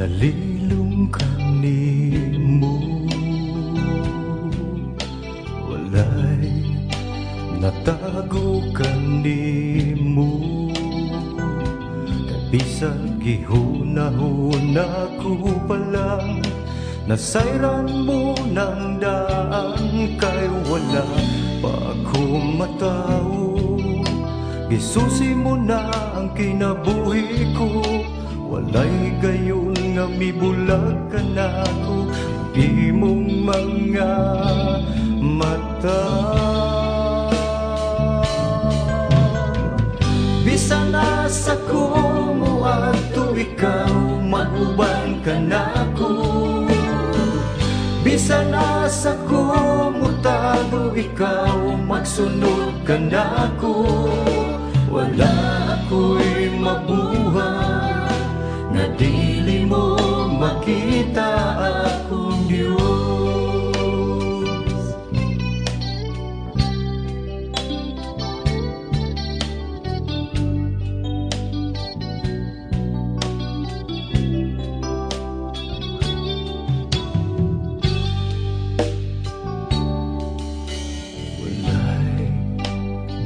Nalilung kanimo, walay natago kanimo. Bisag gihunahuna ko pa lang, nasayran mo ng daan, kay wala pa ako matao. Gisusi mo na ang kinabuhi ko, walay gayon nga mibulag ka na ko. Di mong mga mata, bisa na sa kumuadto ikaw, maguban ka na ko. Bisa na sa kumutago ikaw, magsunod ka na ko. Wala ako'y mabuhay na dili mo makita akong Diyos.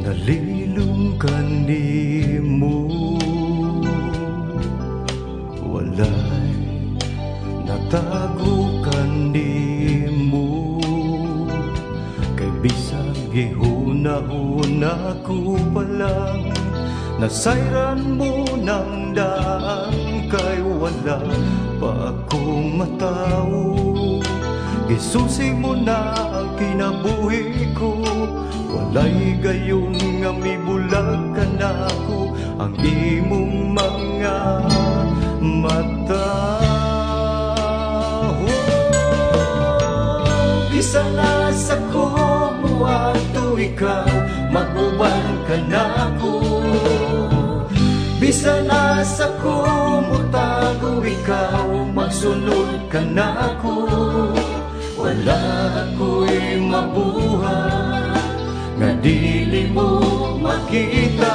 Nalilung kanimo, walay natago kanimo. Kay bisag gihunahuna ko pa lang, nasayran mo ng daan, kay wala pa akong matao. Gisusi mo na ang kinabuhi ko, walay gayon nga mibulag ka na ko. Ang imong mga mata, bisa na sa kumuadto ikaw, maguban ka na ko. Bisa na sa kumutago ikaw, magsunod ka na ko. Wala ako'y mabuhay nga dili mo makita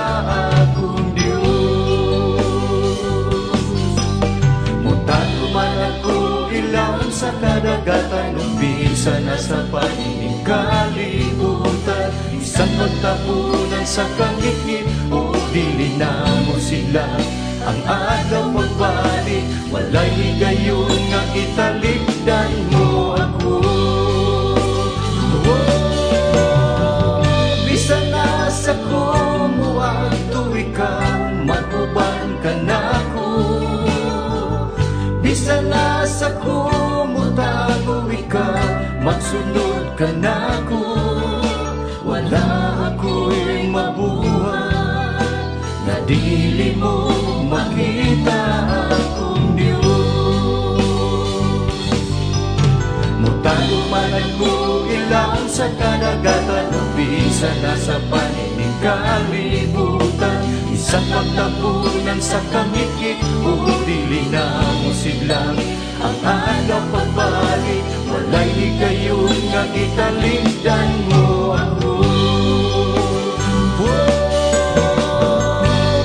akong Diyos. Mutago man ako ilang sa kadagatan, umpisa na sa panining kalibutan. Isang pagtapunan sa kangit-ngit, o dili na mo sila. Ang adlaw magbalik, walay gayon nga italikdan mo ako. Bisa na sa kumuadto ikaw, maguban ka na ko. Bisa na sa kumutago ikaw, magsunod ka na ko. Wala ako'y mabuhay na dili mo makita akong Diyos. Mutago man ako ilang sa kadagatan, umpisa na sa panining kalibutan. Isang pagtapunan sa kangit-ngit, o dili na mo siglang. Ang adlaw pagbalik, walay higayon nga italikdan mo ako.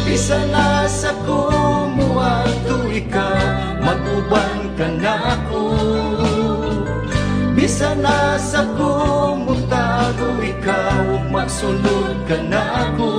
Bisa na sa kumuadto ikaw, maguban ka na ko. Bisa na sa kumutago ikaw, magsunod ka na ko.